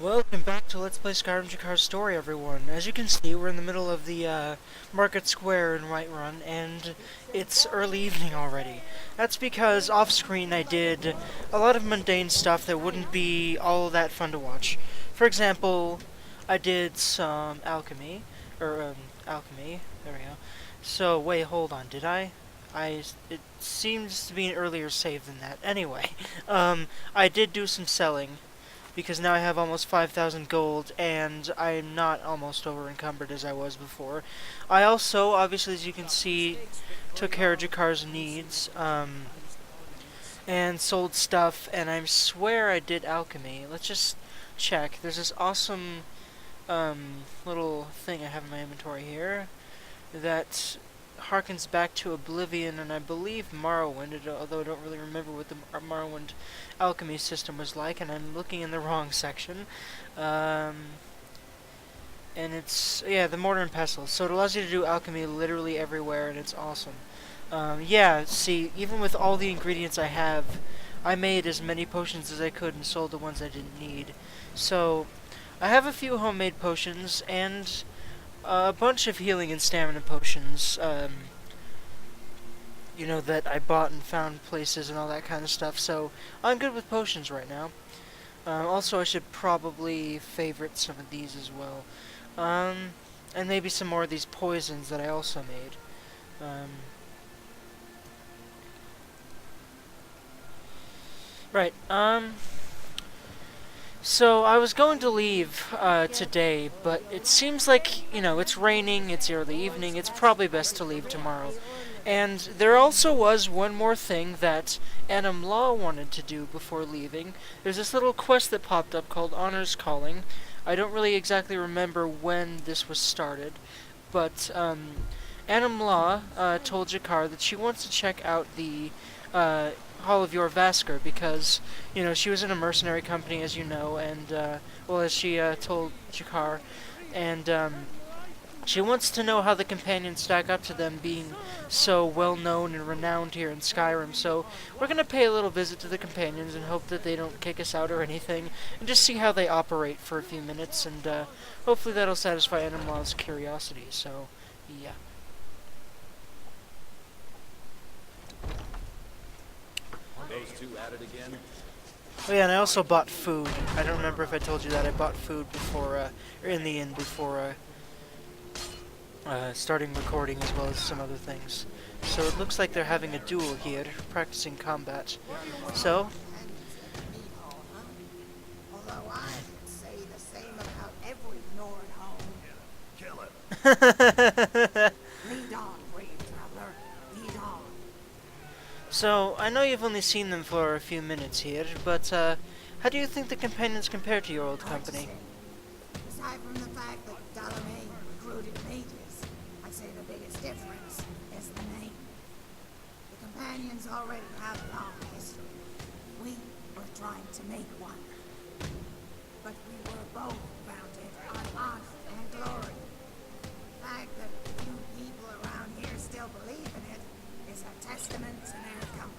Welcome back to Let's Play Skyrim Jakar's story, everyone. As you can see, we're in the middle of the Market Square in Whiterun, and it's early evening already. That's because off-screen I did a lot of mundane stuff that wouldn't be all that fun to watch. For example, I did some alchemy, alchemy, there we go. So, wait, hold on, did I? It seems to be an earlier save than that. Anyway, I did do some selling, because now I have almost 5,000 gold, and I'm not almost over encumbered as I was before. I also, obviously, as you can see, took care of Jakar's needs, and sold stuff, and I swear I did alchemy. Let's just check. There's this awesome, little thing I have in my inventory here that harkens back to Oblivion, and I believe Morrowind, although I don't really remember what the Morrowind alchemy system was like, and I'm looking in the wrong section. And it's, yeah, the Mortar and Pestle. So it allows you to do alchemy literally everywhere, and it's awesome. Yeah, see, even with all the ingredients I have, I made as many potions as I could and sold the ones I didn't need. So, I have a few homemade potions, and a bunch of healing and stamina potions, you know, that I bought and found places and all that kind of stuff, so I'm good with potions right now. Also, I should probably favorite some of these as well. And maybe some more of these poisons that I also made. Right, so I was going to leave today, but it seems like, you know, it's raining, it's early evening, it's probably best to leave tomorrow. And there also was one more thing that Anum-La wanted to do before leaving. There's this little quest that popped up called Honor's Calling. I don't really exactly remember when this was started, but Anum-La told Jakar that she wants to check out the Hall of Jorvaskr because, you know, she was in a mercenary company, as you know, and, well, as she told Jakar, and she wants to know how the companions stack up to them being so well-known and renowned here in Skyrim. So we're going to pay a little visit to the companions and hope that they don't kick us out or anything, and just see how they operate for a few minutes, and hopefully that'll satisfy Anum-La's curiosity. So, yeah. Those two at it again? Oh yeah, and I also bought food. I don't remember if I told you that. I bought food before, or in the inn before, starting recording, as well as some other things. So it looks like they're having a duel here, practicing combat. So... Although I would say the same about every Nord home. Kill it. Lead on, brave traveler. Lead on. So, I know you've only seen them for a few minutes here, but, how do you think the companions compare to your old company? Aside from the fact that Dalame recruited mages, I'd say the biggest difference is the name. The companions already have a long history. We were trying to make one. But we were both founded on honor and glory. The fact that few people around here still believe in it is a testament to their company.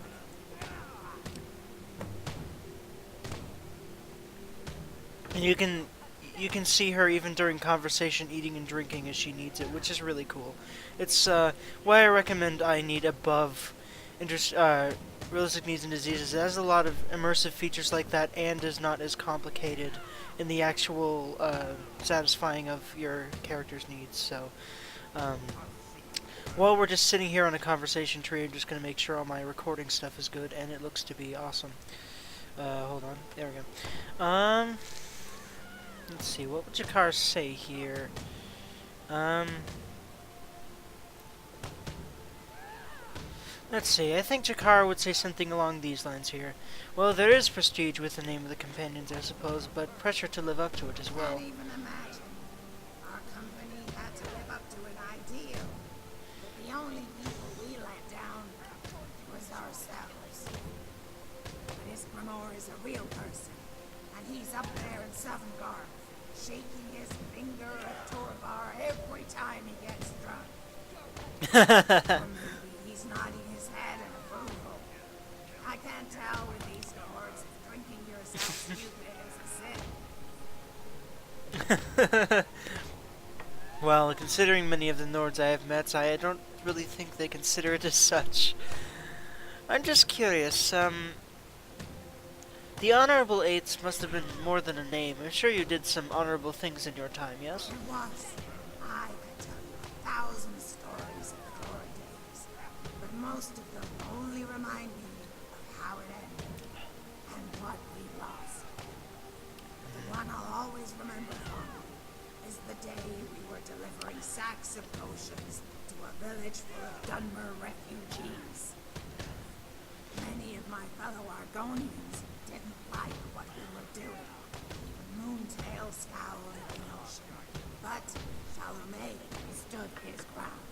And you can see her even during conversation eating and drinking as she needs it, which is really cool. It's why I recommend I Need above Realistic Needs and Diseases. It has a lot of immersive features like that and is not as complicated in the actual satisfying of your character's needs. So, while we're just sitting here on a conversation tree, I'm just going to make sure all my recording stuff is good, and it looks to be awesome. Hold on. There we go. Let's see, what would Jakar say here? Let's see, I think Jakar would say something along these lines here. Well, there is prestige with the name of the companions, I suppose, but pressure to live up to it as well. Can't even imagine. Our company had to live up to an ideal. But the only people we let down was ourselves. But Isgramor is a real person, and he's up there in Sovngarde, shaking his finger at Torvar every time he gets drunk. Or maybe he's nodding his head in approval. I can't tell with these chords if drinking yourself stupid is a sin. Well, considering many of the Nords I have met, I don't really think they consider it as such. I'm just curious, the Honorable Eights must have been more than a name. I'm sure you did some honorable things in your time, yes? It was. I could tell you 1,000 stories of the glory days, but most of them only remind me of how it ended and what we lost. The one I'll always remember fondly is the day we were delivering sacks of potions to a village full of Dunmer refugees. Many of my fellow Argonians didn't like what we were doing. Even Moontail scowled at the notion, but Salome stood his ground.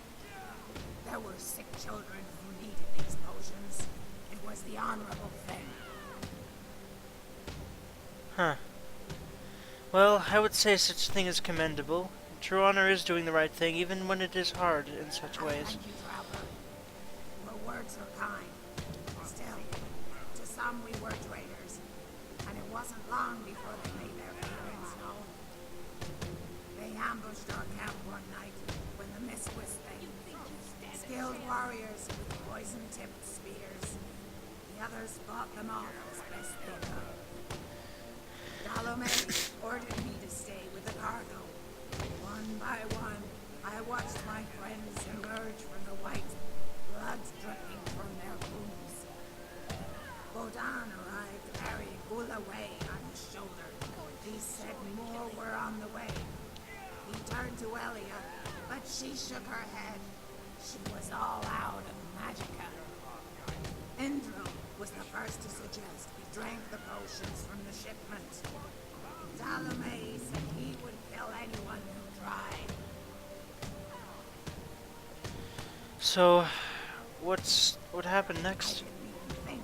There were sick children who needed these potions. It was the honorable thing. Huh. Well, I would say such a thing is commendable. True honor is doing the right thing, even when it is hard in such ways. Thank you, traveler. Your words are kind. Still, to some we were traitors, and it wasn't long before they made their feelings known. They ambushed our camp one night when the mist was thick. Skilled warriors with poison-tipped spears. The others fought them off as best they could. Salome ordered me to stay with the cargo. One by one, I watched my friends emerge from the white, blood dripping from their wounds. Bodan arrived carrying Ulaway on his shoulder. He said more were on the way. He turned to Elia, but she shook her head. She was all out of magicka. Indril was the first to suggest we drank the potions from the shipment. Salome said he would kill anyone who tried. So, what happened next? I didn't even think.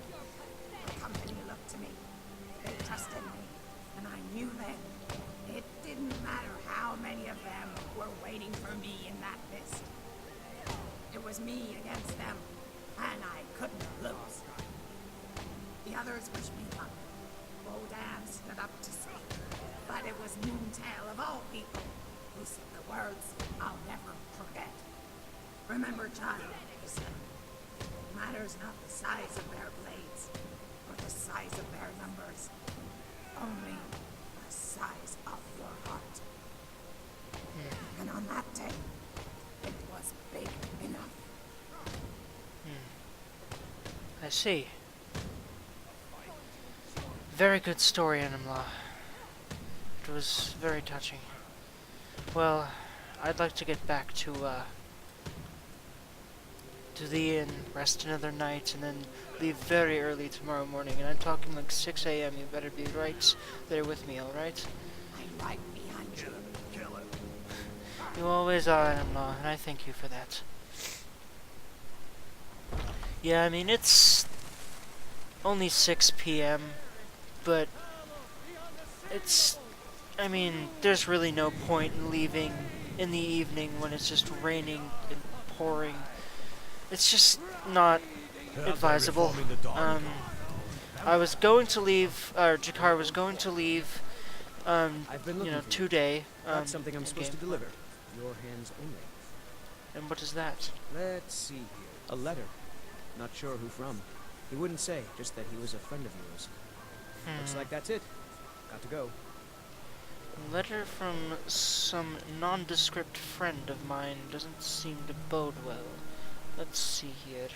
The company looked to me. They trusted me, and I knew then. It didn't matter how many of them were waiting for me in that mist. It was me against them, and I couldn't lose. The others wished me luck. Bodan stood up to speak, but it was Moontail of all people who said the words I'll never forget. Remember, child, he said, it matters not the size of their blades, or the size of their numbers, only the size of your heart. And on that day, it was big enough. I see. Very good story, Anum-La. It was very touching. Well, I'd like to get back to the inn, rest another night, and then leave very early tomorrow morning. And I'm talking like 6 a.m. You better be right there with me, alright? I'm right behind you. Kill it. You always are, Anum-La, and I thank you for that. Yeah, I mean, it's only 6 p.m., but I mean, there's really no point in leaving in the evening when it's just raining and pouring. It's just not advisable. I was going to leave, or Jakar was going to leave, I've been looking for you. today. Got something I'm supposed to in-game. deliver. Your hands only. And what is that? Let's see here. A letter. Not sure who from. He wouldn't say, just that he was a friend of yours. Looks like that's it. Got to go. Letter from some nondescript friend of mine doesn't seem to bode well. Let's see here.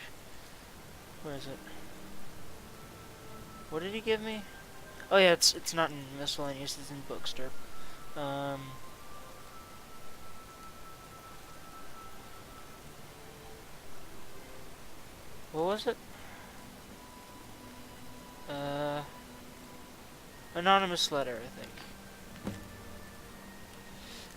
Where is it? What did he give me? Oh yeah, it's not in miscellaneous, it's in bookstore. What was it? Anonymous letter, I think.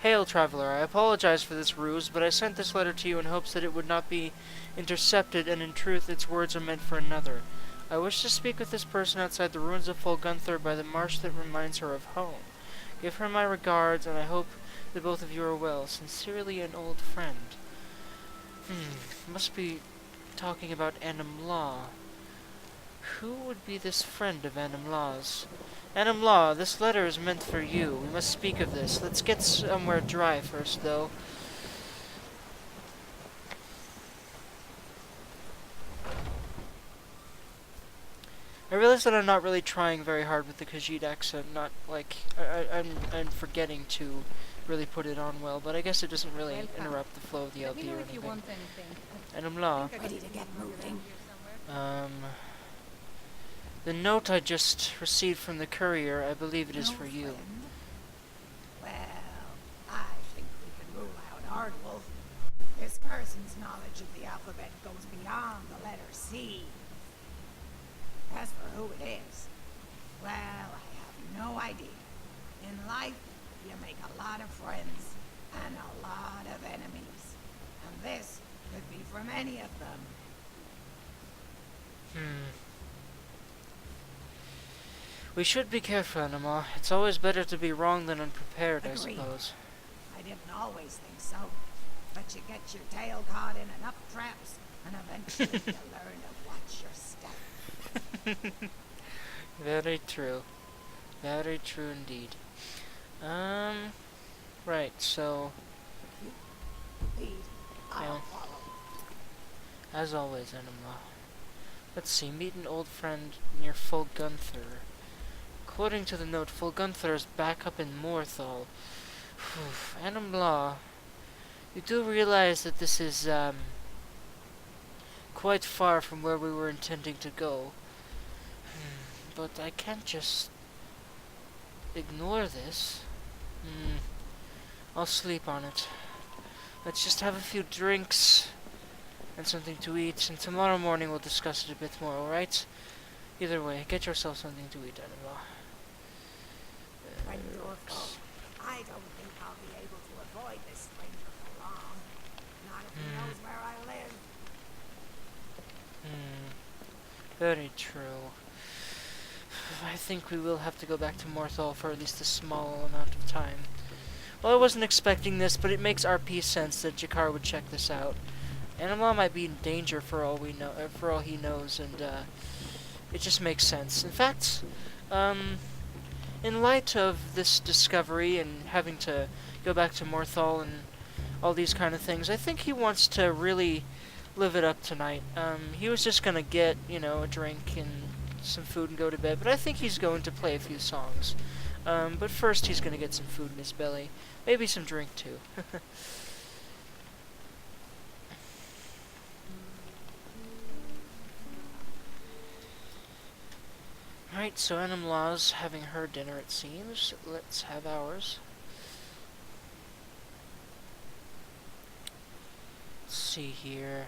Hail, traveler. I apologize for this ruse, but I sent this letter to you in hopes that it would not be intercepted, and in truth its words are meant for another. I wish to speak with this person outside the ruins of Folgunthur by the marsh that reminds her of home. Give her my regards, and I hope that both of you are well. Sincerely, an old friend. Must be talking about Anum-La. Who would be this friend of Anum-La's? Anum-La, this letter is meant for you. We must speak of this. Let's get somewhere dry first, though. I realize that I'm not really trying very hard with the Khajiit accent. Not like I'm forgetting to really put it on well, but I guess it doesn't really interrupt the flow of the LP or anything. Anum-La, Ready to get moving. the note I just received from the courier, I believe it is for you. Friend? Well, I think we can rule out Ardwolf. This person's knowledge of the alphabet goes beyond the letter C. As for who it is, well, I have no idea. In life, you make a lot of friends and a lot of enemies. And this could be from any of them. We should be careful, Anima. It's always better to be wrong than unprepared, I Agreed. suppose. I didn't always think so. But you get your tail caught in enough traps, and eventually you learn to watch your step. Very true. Very true indeed. Right, so, Lead, I'll Well. follow. as always, Anima. Let's see, meet an old friend near Gunther. According to the note, Gunther is back up in Morthal. Anum-La, you do realize that this is, quite far from where we were intending to go. But I can't just ignore this. I'll sleep on it. Let's just have a few drinks and something to eat, and tomorrow morning we'll discuss it a bit more, alright? Either way, get yourself something to eat, Anima. Friend or foe, I don't think I'll be able to avoid this stranger for long. Not if he knows where I live. Very true. I think we will have to go back to Morthal for at least a small amount of time. Well, I wasn't expecting this, but it makes RP sense that Jakar would check this out. Anima might be in danger for all we know, for all he knows, and it just makes sense. In fact, in light of this discovery and having to go back to Morthal and all these kind of things, I think he wants to really live it up tonight. He was just gonna get, a drink and some food and go to bed, but I think he's going to play a few songs. But first he's gonna get some food in his belly. Maybe some drink too. Right, so Anum-La's having her dinner, it seems. Let's have ours. Let's see here.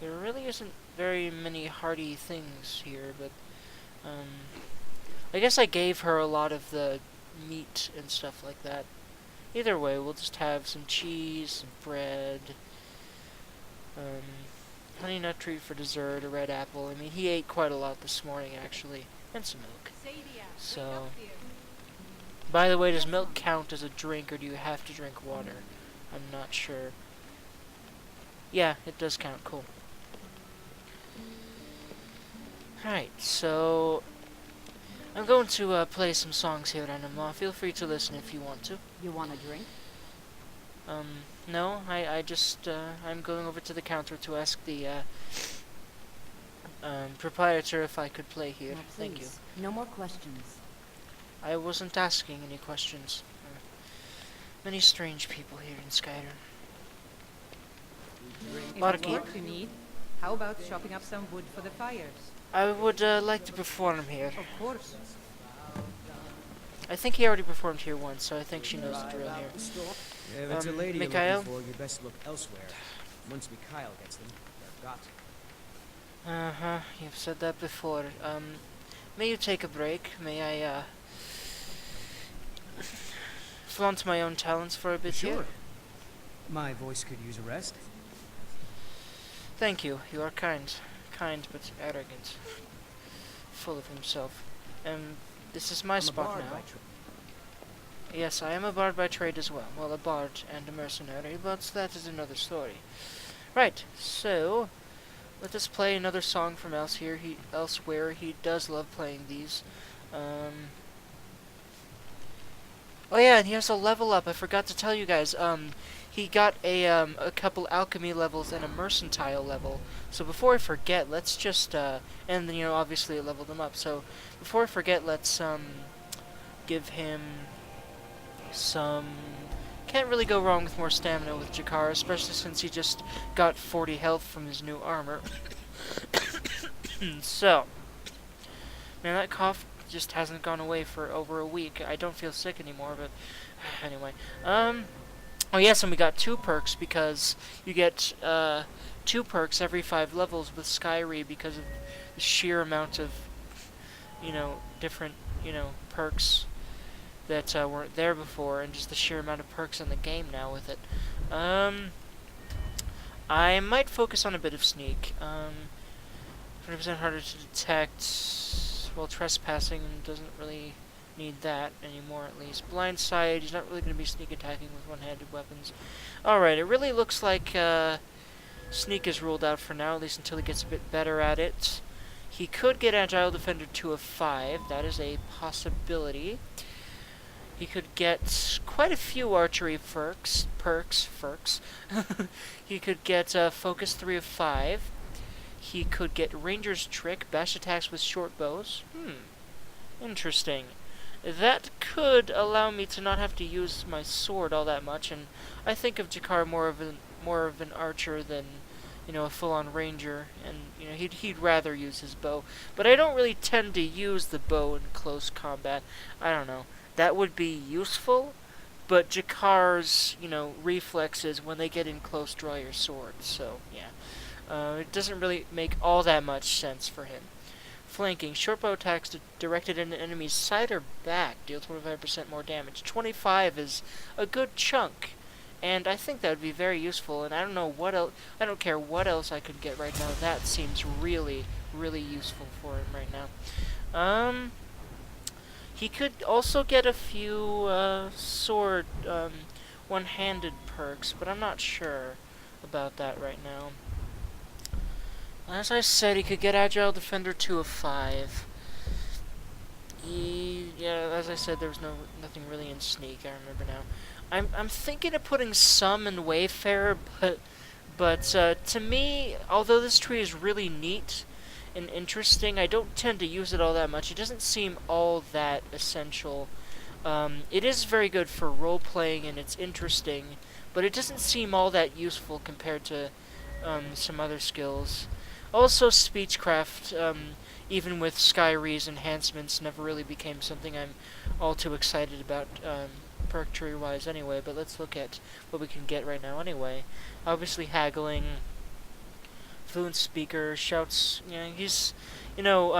There really isn't very many hearty things here, but I guess I gave her a lot of the meat and stuff like that. Either way, we'll just have some cheese, some bread, honey nut treat for dessert, a red apple. I mean, he ate quite a lot this morning, actually, and some milk. So, by the way, does milk count as a drink, or do you have to drink water? I'm not sure. Yeah, it does count. Cool. Alright, so I'm going to play some songs here at Anima. Feel free to listen if you want to. You want a drink? No, I just, I'm going over to the counter to ask the, proprietor if I could play here. No, Thank you. please. No more questions. I wasn't asking any questions. Many strange people here in Skyrim. If Barkeep. it's work you need, how about chopping up some wood for the fires? I would like to perform here. Of course. I think he already performed here once, so I think she knows the drill here. If it's a lady Mikhail? you're looking for, you best look elsewhere. Once Mikhail gets them, they're got. Uh-huh, you've said that before. May you take a break? May I, flaunt my own talents for a bit here? Sure. My voice could use a rest. Thank you. You are kind. Kind, but arrogant. Full of himself. This is my I'm a spot bard now. by trade. Yes, I am a bard by trade as well. Well, a bard and a mercenary, but that is another story. Right, so, let us play another song from elsewhere. He does love playing these. Oh yeah, and he has a level up. I forgot to tell you guys. He got a couple alchemy levels and a mercantile level. So before I forget, let's just and you know obviously it leveled him up. So before I forget, let's give him some. Can't really go wrong with more stamina with Jakar, especially since he just got 40 health from his new armor. So, man, that cough just hasn't gone away for over a week. I don't feel sick anymore, but anyway. Oh yes, and we got 2 perks because you get 2 perks every 5 levels with Skyrim because of the sheer amount of, you know, different, you know, perks that weren't there before, and just the sheer amount of perks in the game now with it. I might focus on a bit of sneak. 100% harder to detect. Well, trespassing doesn't really need that anymore, at least. Blindside, he's not really going to be sneak attacking with one-handed weapons. Alright, it really looks like sneak is ruled out for now, at least until he gets a bit better at it. He could get Agile Defender 2 of 5. That is a possibility. He could get quite a few archery perks. He could get Focus 3 of 5. He could get Ranger's Trick, bash attacks with short bows. Interesting. That could allow me to not have to use my sword all that much, and I think of Jakar more of an archer than, you know, a full-on ranger, and you know he'd rather use his bow. But I don't really tend to use the bow in close combat. I don't know. That would be useful, but Jakar's, you know, reflexes when they get in close, draw your sword. So yeah, it doesn't really make all that much sense for him. Flanking. Short bow attacks directed at an enemy's side or back deal 25% more damage. 25 is a good chunk, and I think that would be very useful. And I don't know what else. I don't care what else I could get right now. That seems really, really useful for him right now. He could also get a few sword one-handed perks, but I'm not sure about that right now. As I said, he could get Agile Defender 2 of 5. Yeah, as I said, there was nothing really in Sneak, I remember now. I'm thinking of putting some in Wayfarer, but to me, although this tree is really neat and interesting, I don't tend to use it all that much. It doesn't seem all that essential. It is very good for role-playing, and it's interesting, but it doesn't seem all that useful compared to some other skills. Also, Speechcraft, even with Skyrim's enhancements, never really became something I'm all too excited about, perk tree-wise anyway, but let's look at what we can get right now anyway. Obviously, Haggling, Fluent Speaker, Shouts, you know, he's, you know,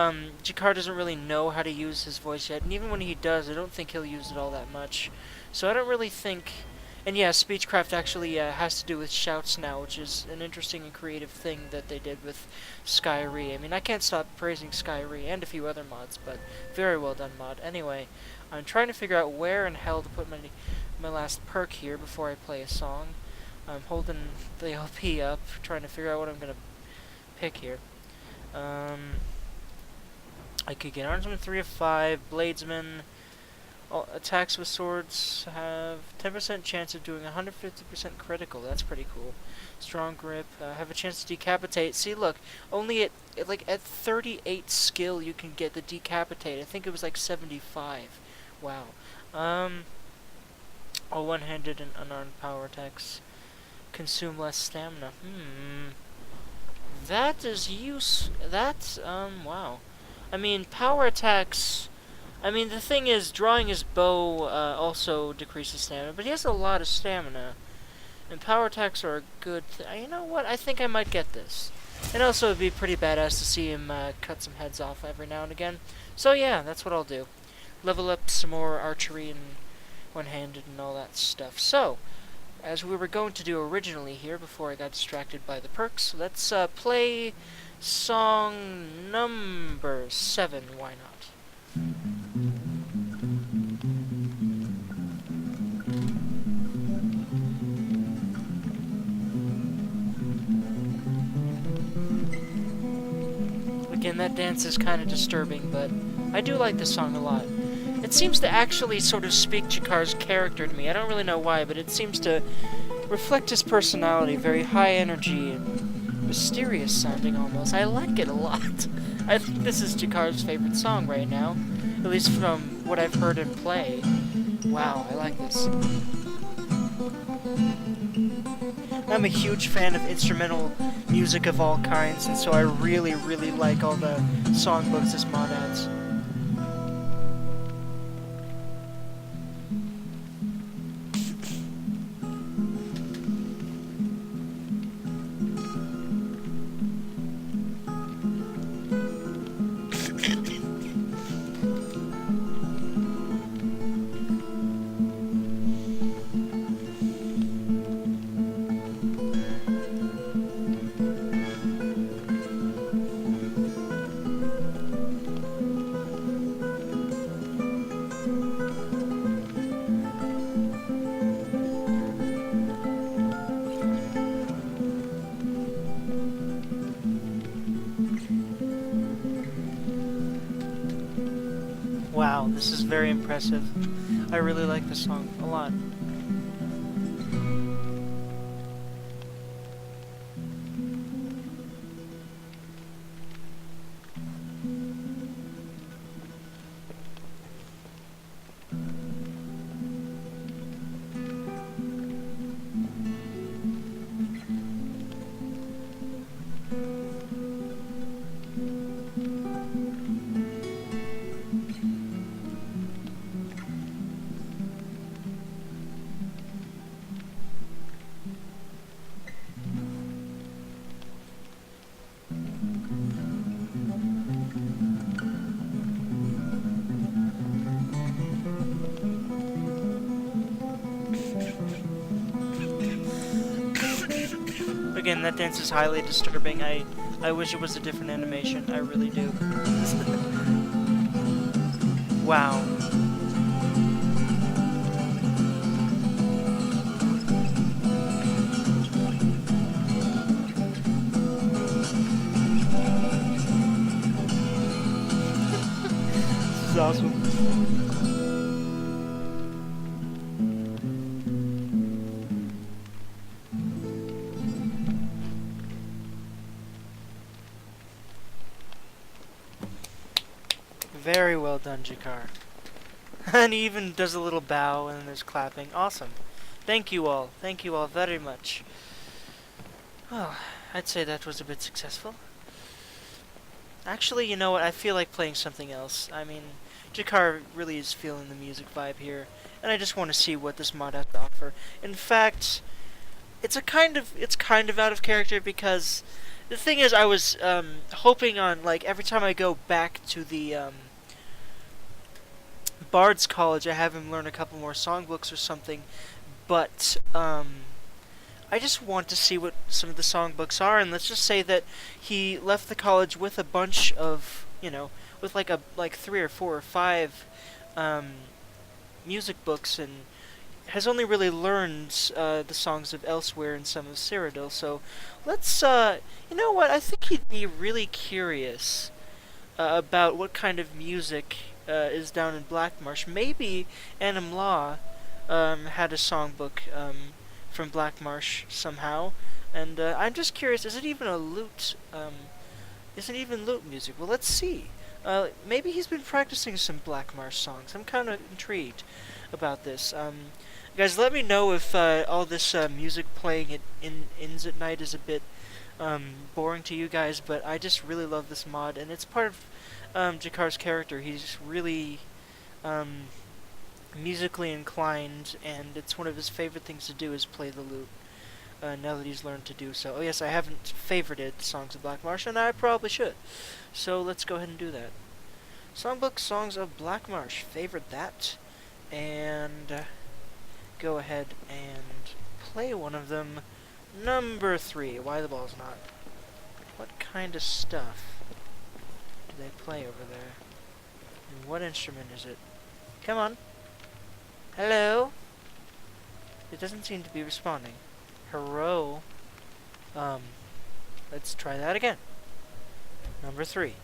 Jakar doesn't really know how to use his voice yet, and even when he does, I don't think he'll use it all that much. So I don't really think. And yeah, Speechcraft actually has to do with shouts now, which is an interesting and creative thing that they did with Skyrim. I mean, I can't stop praising Skyrim and a few other mods, but very well done mod. Anyway, I'm trying to figure out where in hell to put my last perk here before I play a song. I'm holding the LP up, trying to figure out what I'm going to pick here. I could get Armsman 3 of 5, Bladesman. All attacks with swords have 10% chance of doing 150% critical. That's pretty cool. Strong grip. Have a chance to decapitate. See, look, only at 38 skill you can get the decapitate. I think it was like 75. Wow. All one-handed and unarmed power attacks consume less stamina. That is wow. I mean, power attacks. I mean, the thing is, drawing his bow also decreases stamina, but he has a lot of stamina, and power attacks are a good thing. You know what? I think I might get this. And also, it'd be pretty badass to see him cut some heads off every now and again. So yeah, that's what I'll do. Level up some more archery and one-handed and all that stuff. So, as we were going to do originally here, before I got distracted by the perks, let's play song number 7. Why not? Again, that dance is kind of disturbing, but I do like this song a lot. It seems to actually sort of speak Jakar's character to me. I don't really know why, but it seems to reflect his personality, very high energy and mysterious sounding almost. I like it a lot. I think this is Jakar's favorite song right now, at least from what I've heard him play. Wow, I like this. I'm a huge fan of instrumental music of all kinds, and so I really, really like all the songbooks this mod adds. Wow, this is very impressive. I really like this song a lot. Again, that dance is highly disturbing. I wish it was a different animation. I really do. Wow. This is awesome. Very well done, Jakar. And he even does a little bow and there's clapping. Awesome. Thank you all. Thank you all very much. Well, I'd say that was a bit successful. Actually, you know what? I feel like playing something else. I mean, Jakar really is feeling the music vibe here, and I just want to see what this mod has to offer. In fact, it's kind of out of character because the thing is, I was hoping on, like, every time I go back to the Bard's College, I have him learn a couple more songbooks or something, but I just want to see what some of the songbooks are, and let's just say that he left the college with a bunch of, you know, with like 3 or 4 or 5 music books, and has only really learned the songs of Elsewhere and some of Cyrodiil. So let's, you know what, I think he'd be really curious about what kind of music is down in Blackmarsh. Maybe Anum-La had a songbook from Blackmarsh somehow, and I'm just curious, is it even a lute? Is it even lute music? Well, let's see. Maybe he's been practicing some Blackmarsh songs. I'm kind of intrigued about this. Guys, let me know if all this music playing at Inns at Night is a bit boring to you guys, but I just really love this mod, and it's part of Jakar's character. He's really musically inclined, and it's one of his favorite things to do is play the lute, now that he's learned to do so. Oh yes, I haven't favorited Songs of Blackmarsh, and I probably should. So let's go ahead and do that. Songbook, Songs of Blackmarsh. Favorite that, and go ahead and play one of them. Number 3. Why the ball's not? What kind of stuff do they play over there? And what instrument is it? Come on. Hello? It doesn't seem to be responding. Hello? Let's try that again. Number 3.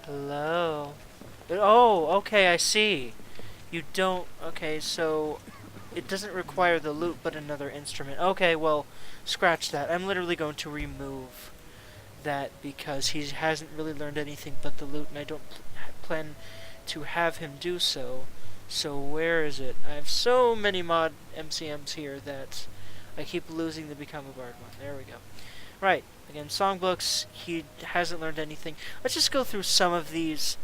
Hello. Oh, okay, I see. You don't... Okay, so... It doesn't require the lute, but another instrument. Okay, well, scratch that. I'm literally going to remove that because he hasn't really learned anything but the lute, and I don't plan to have him do so. So where is it? I have so many mod MCMs here that I keep losing the Become a Bard one. There we go. Right. Again, songbooks. He hasn't learned anything. Let's just go through some of these.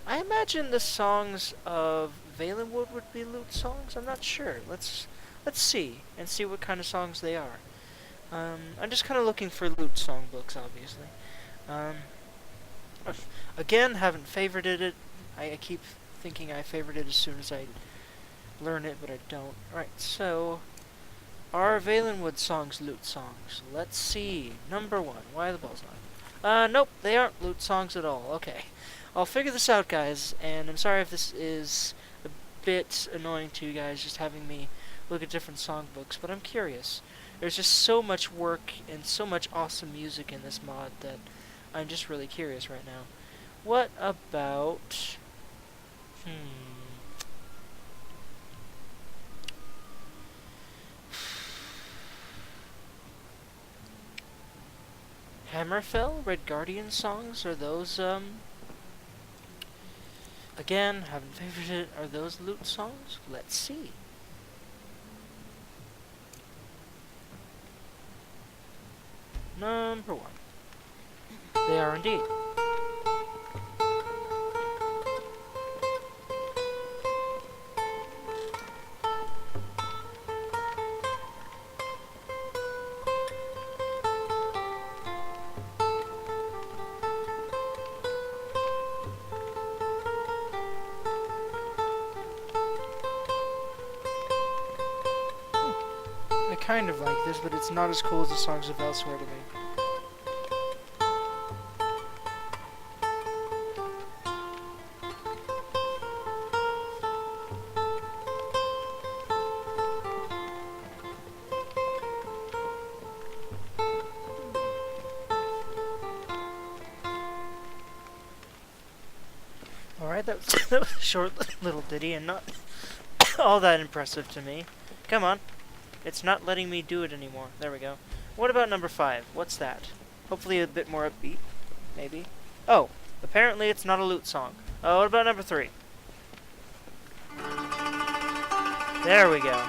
I imagine the songs of Valenwood would be lute songs. I'm not sure. Let's see and see what kind of songs they are. I'm just kind of looking for lute songbooks, obviously. Again, haven't favorited it. I keep thinking I favorite it as soon as I learn it, but I don't. Alright, so are Valenwood songs lute songs? Let's see. Number 1. Why the bell's not? Nope, they aren't lute songs at all. Okay. I'll figure this out, guys, and I'm sorry if this is a bit annoying to you guys, just having me look at different songbooks, but I'm curious. There's just so much work and so much awesome music in this mod that I'm just really curious right now. What about... Hammerfell? Red Guardian songs? Are those, Again, haven't favored it. Are those lute songs? Let's see. Number 1. They are indeed. I kind of like this, but it's not as cool as the songs of elsewhere to me. Alright, that was a short little ditty and not all that impressive to me. Come on. It's not letting me do it anymore. There we go. What about number 5? What's that? Hopefully a bit more upbeat. Maybe. Oh, apparently it's not a lute song. Oh, what about number 3? There we go.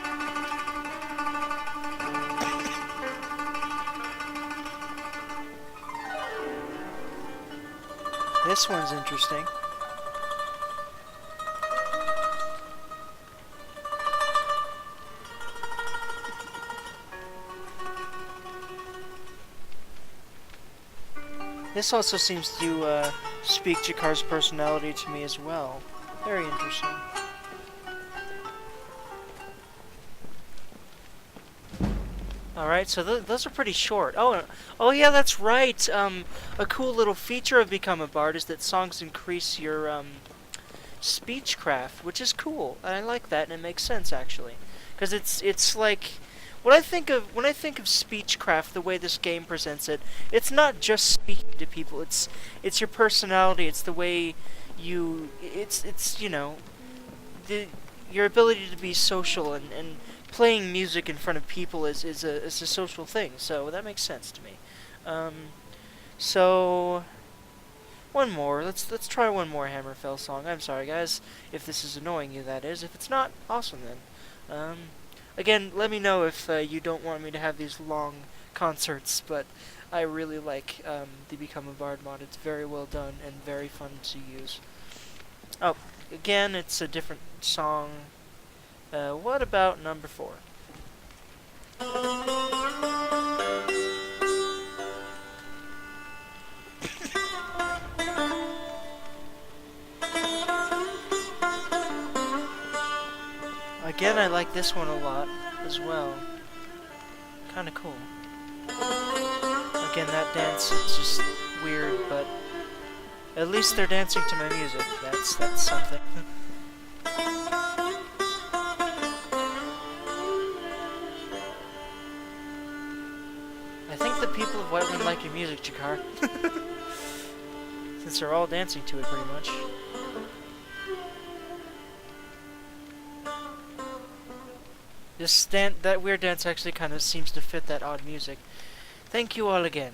This one's interesting. This also seems to speak Jakar's personality to me as well. Very interesting. Alright, so those are pretty short. Oh yeah, that's right. A cool little feature of Become a Bard is that songs increase your speechcraft, which is cool. I like that, and it makes sense actually, because it's like when I think of speechcraft, the way this game presents it, it's not just speaking to people. It's your personality. It's the way you. It's you know, your ability to be social and playing music in front of people is a social thing. So that makes sense to me. So one more. Let's try one more Hammerfell song. I'm sorry, guys, if this is annoying you. That is. If it's not, awesome then. Again, let me know if you don't want me to have these long concerts, but I really like the Become a Bard mod. It's very well done and very fun to use. Oh, again, it's a different song. What about number 4? Again, I like this one a lot as well. Kinda cool. Again, that dance is just weird, but at least they're dancing to my music. That's something. I think the people of Whiterun like your music, Jakar. Since they're all dancing to it, pretty much. That weird dance actually kind of seems to fit that odd music. Thank you all again.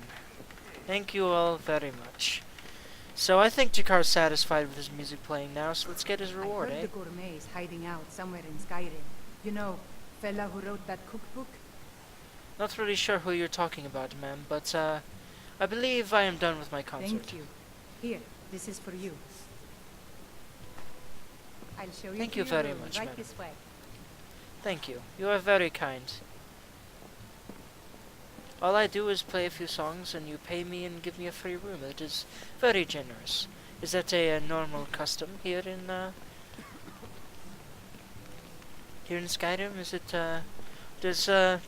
Thank you all very much. So I think Jakar's satisfied with his music playing now, so let's get his reward, I heard eh? the gourmet is hiding out somewhere in Skyrim. You know, fella who wrote that cookbook? Not really sure who you're talking about, ma'am, but I believe I am done with my concert. Thank you. Here, this is for you. I'll show you Thank to you your very room, much, right madam. this way. Thank you. You are very kind. All I do is play a few songs and you pay me and give me a free room. It is very generous. Is that a normal custom here in Skyrim? Is it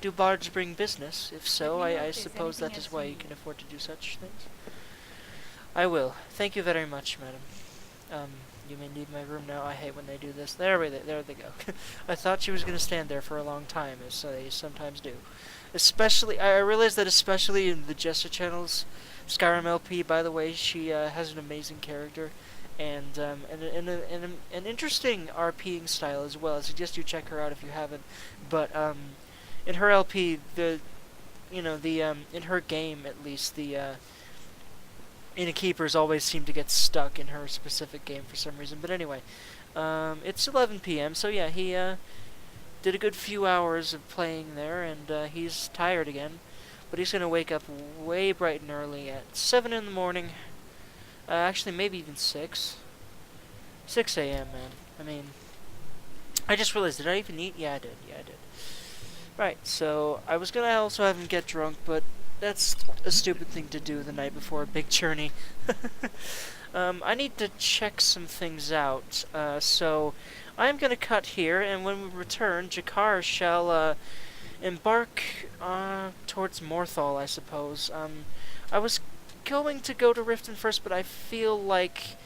do bards bring business? If so, I suppose that is why you can afford to do such things. I will. Thank you very much, madam. You may leave my room now. I hate when they do this. There they go. I thought she was going to stand there for a long time, as they sometimes do. Especially, I realize that especially in the Jester channels, Skyrim LP, by the way, she has an amazing character, and an interesting RPing style as well. I suggest you check her out if you haven't. But in her LP, in her game at least, the innkeepers always seem to get stuck in her specific game for some reason. But anyway, it's 11 p.m. So yeah, he did a good few hours of playing there, and he's tired again. But he's gonna wake up way bright and early at 7 in the morning. Actually, maybe even 6. 6 a.m. man. I mean, I just realized, did I even eat? Yeah, I did. Right. So I was gonna also have him get drunk, but that's a stupid thing to do the night before a big journey. I need to check some things out, so I'm going to cut here, and when we return, Jakar shall embark towards Morthal, I suppose. I was going to go to Riften first, but I feel like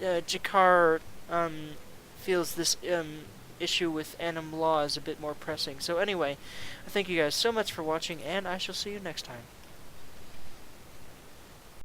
Jakar feels this issue with Anum-La is a bit more pressing. So anyway, I thank you guys so much for watching, and I shall see you next time.